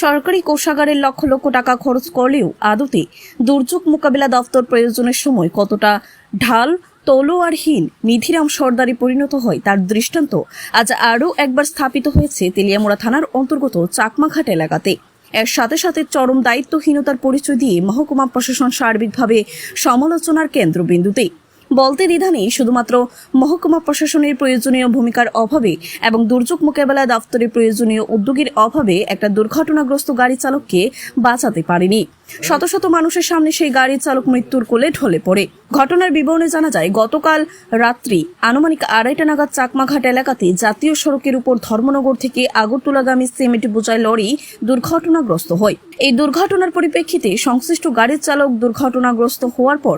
সরকারি কোষাগারের লক্ষ লক্ষ টাকা খরচ করলেও আদতে দুর্যোগ মোকাবিলা দপ্তর প্রয়োজনের সময় কতটা ঢাল তলোয়ারহীন নিধিরাম সর্দারে পরিণত হয় তার দৃষ্টান্ত আজ আরও একবার স্থাপিত হয়েছে তেলিয়ামুড়া থানার অন্তর্গত চাকমাঘাট এলাকাতে। এর সাথে সাথে চরম দায়িত্বহীনতার পরিচয় দিয়ে মহকুমা প্রশাসন সার্বিকভাবে সমালোচনার কেন্দ্রবিন্দুতে। বলতে দ্বিধা নেই, শুধুমাত্র মহকুমা প্রশাসনের প্রয়োজনীয় ভূমিকার অভাবে এবং দুর্যোগ মোকাবেলা দপ্তরের প্রয়োজনীয় উদ্যোগের অভাবে একটা দুর্ঘটনাগ্রস্ত গাড়ি চালককে বাঁচাতে পারেনি। শত শত মানুষের সামনে সেই গাড়ির চালক মৃত্যুর কোলে ঢলে পড়ে। ঘটনার বিবরণে জানা যায়, গতকাল রাত্রি আনুমানিক 2:30 নাগাদ চাকমাঘাট এলাকাতে জাতীয় সড়কের উপর ধর্মনগর থেকে আগরতলাগামী সিমেন্ট বোঝাই লরি দুর্ঘটনাগ্রস্ত হয়। এই দুর্ঘটনার পরিপ্রেক্ষিতে সংশ্লিষ্ট গাড়ির চালক দুর্ঘটনাগ্রস্ত হওয়ার পর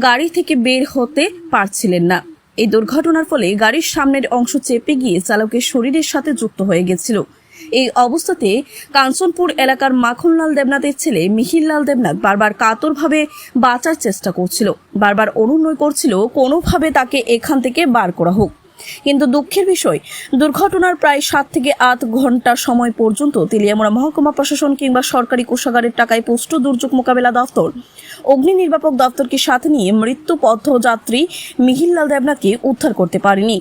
গাড়ি থেকে বের হতে পারছিলেন না। এই দুর্ঘটনার ফলে গাড়ির সামনের অংশ চেপে গিয়ে চালকের শরীরের সাথে যুক্ত হয়ে গেছিল। এই অবস্থাতে কাঞ্চনপুর এলাকার মাখনলাল দেবনাথের ছেলে মিহিরলাল দেবনাথ বারবার কাতরভাবে বাঁচার চেষ্টা করছিল, বারবার অনুনয় করছিল কোনোভাবে তাকে এখান থেকে বার করা হোক। কিন্তু দুঃখের বিষয়, দুর্ঘটনার প্রায় 7 থেকে 8 ঘন্টা সময় পর্যন্ত তেলিয়ামুড়া মহকুমা প্রশাসন কিংবা সরকারি কোষাগারের টাকায় পুষ্ট দুর্যোগ মোকাবেলা দপ্তর, অগ্নি নির্বাপক দপ্তরকে সাথে নিয়ে মৃত্যু পথযাত্রী মিহিরলাল দেবনাথকে উদ্ধার করতে পারেনি।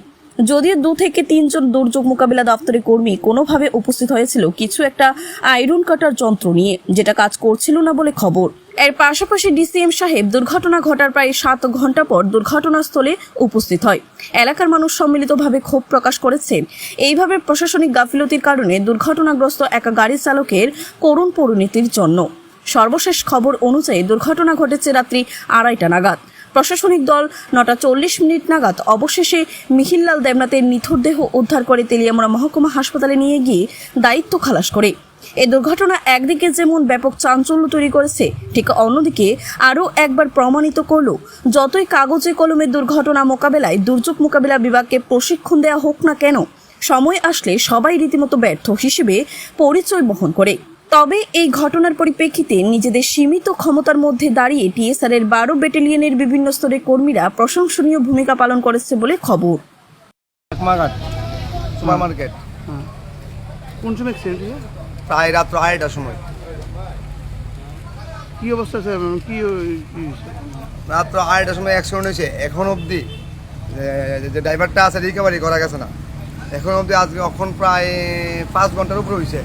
যদিও 2 থেকে 3 জন দুর্যোগ মোকাবিলা দপ্তরের কর্মী কোনোভাবে উপস্থিত হয়েছিল কিছু একটা আয়রন কাটার যন্ত্র নিয়ে, যেটা কাজ করছিল না বলে খবর। এর পাশাপাশি ডিসিএম সাহেব দুর্ঘটনা ঘটার প্রায় 7 ঘন্টা পর দুর্ঘটনাস্থলে উপস্থিত হয়। এলাকার মানুষ সম্মিলিতভাবে ক্ষোভ প্রকাশ করেছেন এইভাবে প্রশাসনিক গাফিলতির কারণে দুর্ঘটনাগ্রস্ত এক গাড়ি চালকের করুণ পরিণতির জন্য। সর্বশেষ খবর অনুযায়ী দুর্ঘটনা ঘটেছে রাত্রি 2:30 নাগাদ। প্রশাসনিক দল 9:40 নাগাদ অবশেষে মিহিরলাল দেবনাথের নিথর দেহ উদ্ধার করে তেলিয়ামুড়া মহকুমা হাসপাতালে নিয়ে গিয়ে দায়িত্ব খালাস করে। এই দুর্ঘটনা একদিকে যেমন ব্যাপক চাঞ্চল্য তৈরি করেছে, ঠিক অন্যদিকে আরও একবার প্রমাণিত করল, যতই কাগজে কলমে দুর্ঘটনা মোকাবেলায় দুর্যোগ মোকাবিলা বিভাগকে প্রশিক্ষণ দেওয়া হোক না কেন, সময় আসলে সবাই রীতিমতো ব্যর্থ হিসেবে পরিচয় বহন করে। তবে এই ঘটনার পরিপ্রেক্ষিতে নিজেদের সীমিত ক্ষমতার মধ্যে দাঁড়িয়ে টিএসআর এর 12 ব্যাটালিয়নের বিভিন্ন স্তরের কর্মীরা প্রশংসনীয় ভূমিকা পালন করেছে বলে খবর। সুপার মার্কেট কোন সময় অ্যাক্সিডেন্ট হয়েছে? প্রায় রাত্র 2:30টার সময়। কি অবস্থা আছে? কি রাত্র 2:30টার সময় অ্যাক্সিডেন্ট হয়েছে। এখন অবধি যে ড্রাইভারটা আছে রিকভারি করা গেছে না। এখন অবধি আজকে এখন প্রায় 5 ঘন্টার উপরে হয়েছে।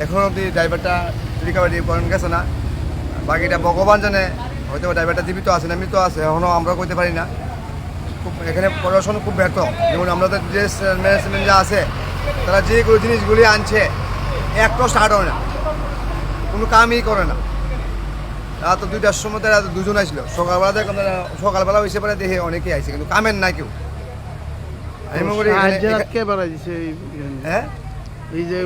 এখন অবধি ড্রাইভারটা রিকভারি করেন গেছে না। বাকিটা ভগবান জানে, হয়তো ড্রাইভারটা জীবিত আছে না মৃত আছে, এখনও আমরা করতে পারি না। খুব এখানে প্রশাসন খুব ব্যর্থ। যেমন আমাদের যে ম্যানেজমেন্ট যা আছে, তারা যেগুলো জিনিসগুলি আনছে একটাও স্টার্ট হয় না, কোনো কামই করে না। রাত 2টার সময় তারা 2 জন আসলো। সকালবেলা হয়েছে পরে দেখে অনেকেই আসছে, কিন্তু কামের না কেউ। আমি মনে করি হ্যাঁ, এই যে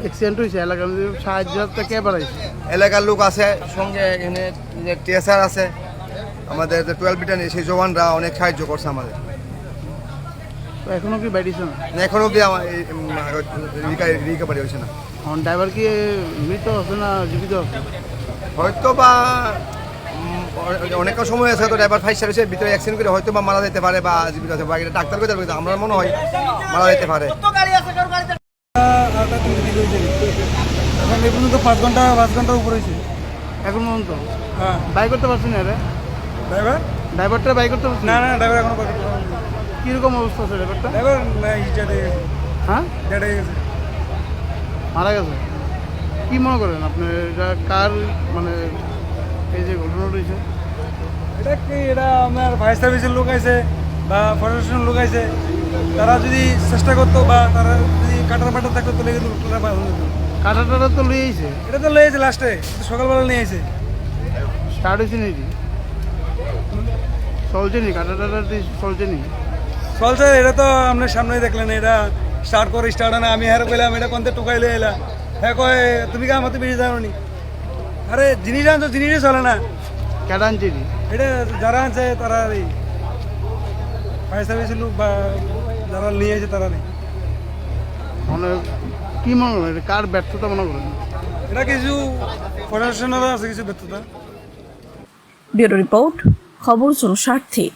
অ্যাক্সিডেন্ট হয়েছে এলাকার সাহায্য কে বাড়াইছে? এলাকার লোক আছে, সঙ্গে এখানে যে টিএসআর আছে, আমাদের 12 ব্যাটালিয়ন সেই জওয়ানরা অনেক সাহায্য করছে আমাদের। এখনো কি বাইরেছে না? এখনো অবধি আমার রিকভারি হয়েছে না। ড্রাইভার কি মৃত আছে না জীবিত আছে? হয়তো বা অনেক সময় আছে, তো ড্রাইভার ফাইসার হয়েছে ভিতরে অ্যাক্সিডেন্ট করে হয়তো বা মারা যেতে পারে বা জীবিত আছে, বা ডাক্তার করে যাবে, আমার মনে হয় মারা যেতে পারে। এখন এই পর্যন্ত 5 ঘন্টার উপরে হয়েছে এখন পর্যন্ত। হ্যাঁ, বাই করতে পারছি না রে ড্রাইভারটা বাই করতে পারছি না ড্রাইভার এখনো করতে পারবে না। কীরকম অবস্থা আছে ড্রাইভারটা? ড্রাইভার হ্যাঁ, ডেড হয়ে গেছে, মারা গেছে। কি মনে করেন আপনি, এটা কার মানে এই যে ঘটনা রয়েছে? এটা কি, এটা আপনার ফায়ার সার্ভিসের লোক আছে বা প্রশাসনের লোক আছে, তারা যদি চেষ্টা করতো বা তারা যদি কাটার থাকতো তাহলে কিন্তু কাটাটা তো লিয়েছে, এটা তো লেগেছে লাস্টে, সকালবেলা নিয়ে এসে স্টার্ট হয়েছে নাকি? চলছে নি কাটাটা চলছে নি? চলছে, এটা তো আপনার সামনেই দেখলেন। এটা স্টার্ট হয় না। আমি হ্যাঁ কইলাম এটা কোনতে টুকাইলে এলা, হ্যাঁ কয় তুমি কা আমাকে বেরিয়ে যাও নি। আরে জিনিস আনছো, জিনিসই চলে না। কেটা আনছে? এটা যারা আনছে তারা এই ফায়ার সার্ভিসের লোক বা যারা নিয়ে এসে তারা নেই। মানে কি মনে করেন, কার ব্যর্থতা মনে করেন? এটা কিছু প্রশাসনেরও আছে কিছু ব্যর্থতা। ব্যুরো রিপোর্ট, খবর জনস্বার্থে।